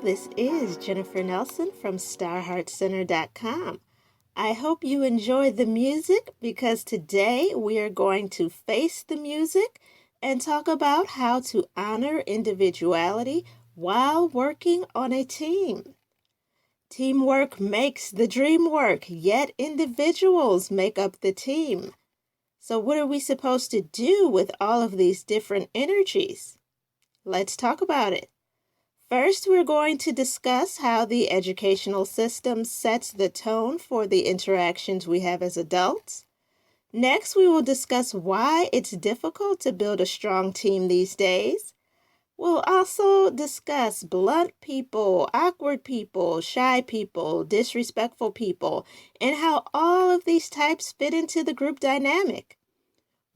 this is Jennifer Nelson from StarHeartCenter.com. I hope you enjoy the music because today we are going to face the music and talk about how to honor individuality while working on a team. Teamwork makes the dream work, yet individuals make up the team. So what are we supposed to do with all of these different energies? Let's talk about it. First, we're going to discuss how the educational system sets the tone for the interactions we have as adults. Next, we will discuss why it's difficult to build a strong team these days. We'll also discuss blunt people, awkward people, shy people, disrespectful people, and how all of these types fit into the group dynamic.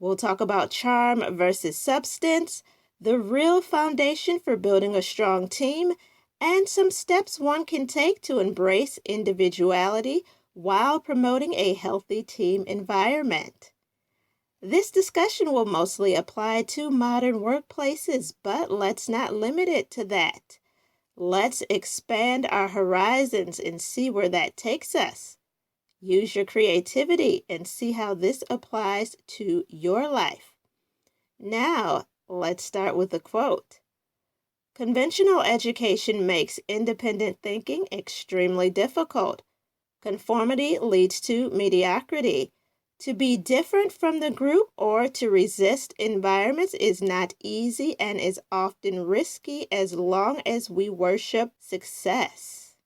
We'll talk about charm versus substance, the real foundation for building a strong team, and some steps one can take to embrace individuality while promoting a healthy team environment. This discussion will mostly apply to modern workplaces, but let's not limit it to that. Let's expand our horizons and see where that takes us. Use your creativity and see how this applies to your life. Now, let's start with a quote. Conventional education makes independent thinking extremely difficult. Conformity leads to mediocrity. To be different from the group or to resist environments is not easy and is often risky as long as we worship success.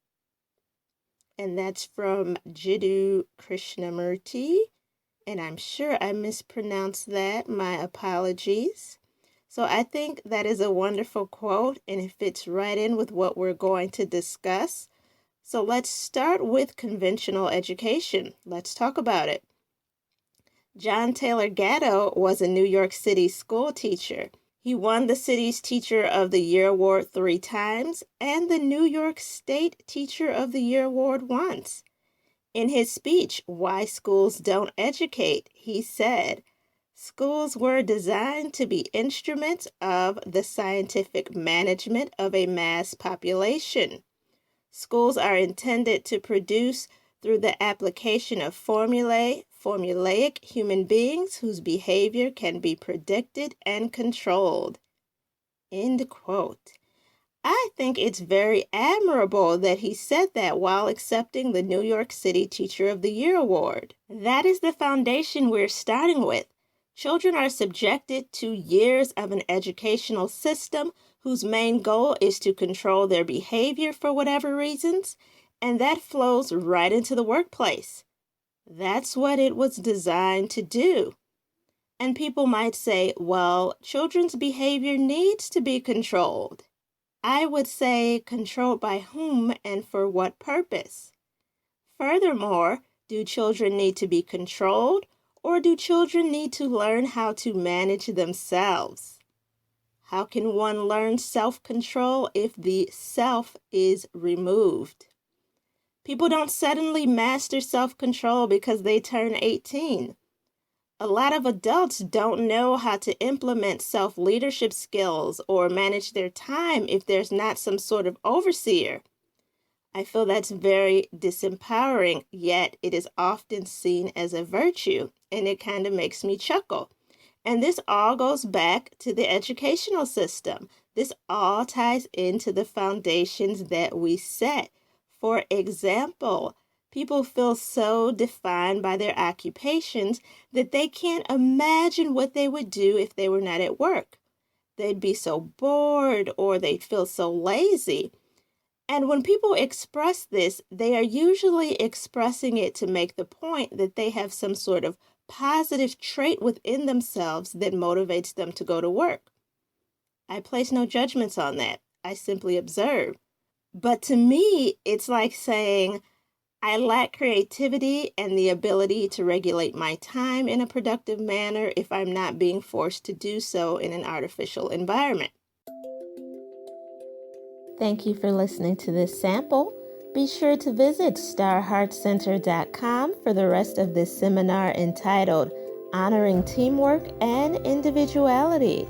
And that's from Jiddu Krishnamurti. And I'm sure I mispronounced that. My apologies. So I think that is a wonderful quote and it fits right in with what we're going to discuss. So let's start with conventional education. Let's talk about it. John Taylor Gatto was a New York City school teacher. He won the city's Teacher of the Year award 3 times and the New York State Teacher of the Year award once. In his speech, Why Schools Don't Educate, he said, "Schools were designed to be instruments of the scientific management of a mass population. Schools are intended to produce, through the application of formulaic human beings whose behavior can be predicted and controlled." End quote. I think it's very admirable that he said that while accepting the New York City Teacher of the Year award. That is the foundation we're starting with. Children are subjected to years of an educational system whose main goal is to control their behavior for whatever reasons, and that flows right into the workplace. That's what it was designed to do. And people might say, well, children's behavior needs to be controlled. I would say controlled by whom and for what purpose? Furthermore, do children need to be controlled, or do children need to learn how to manage themselves? How can one learn self-control if the self is removed? People don't suddenly master self-control because they turn 18. A lot of adults don't know how to implement self-leadership skills or manage their time if there's not some sort of overseer. I feel that's very disempowering, yet it is often seen as a virtue, and it kind of makes me chuckle. And this all goes back to the educational system. This all ties into the foundations that we set. For example, people feel so defined by their occupations that they can't imagine what they would do if they were not at work. They'd be so bored or they'd feel so lazy. And when people express this, they are usually expressing it to make the point that they have some sort of positive trait within themselves that motivates them to go to work. I place no judgments on that. I simply observe. But to me, it's like saying, I lack creativity and the ability to regulate my time in a productive manner if I'm not being forced to do so in an artificial environment. Thank you for listening to this sample. Be sure to visit StarHeartCenter.com for the rest of this seminar entitled Honoring Teamwork and Individuality.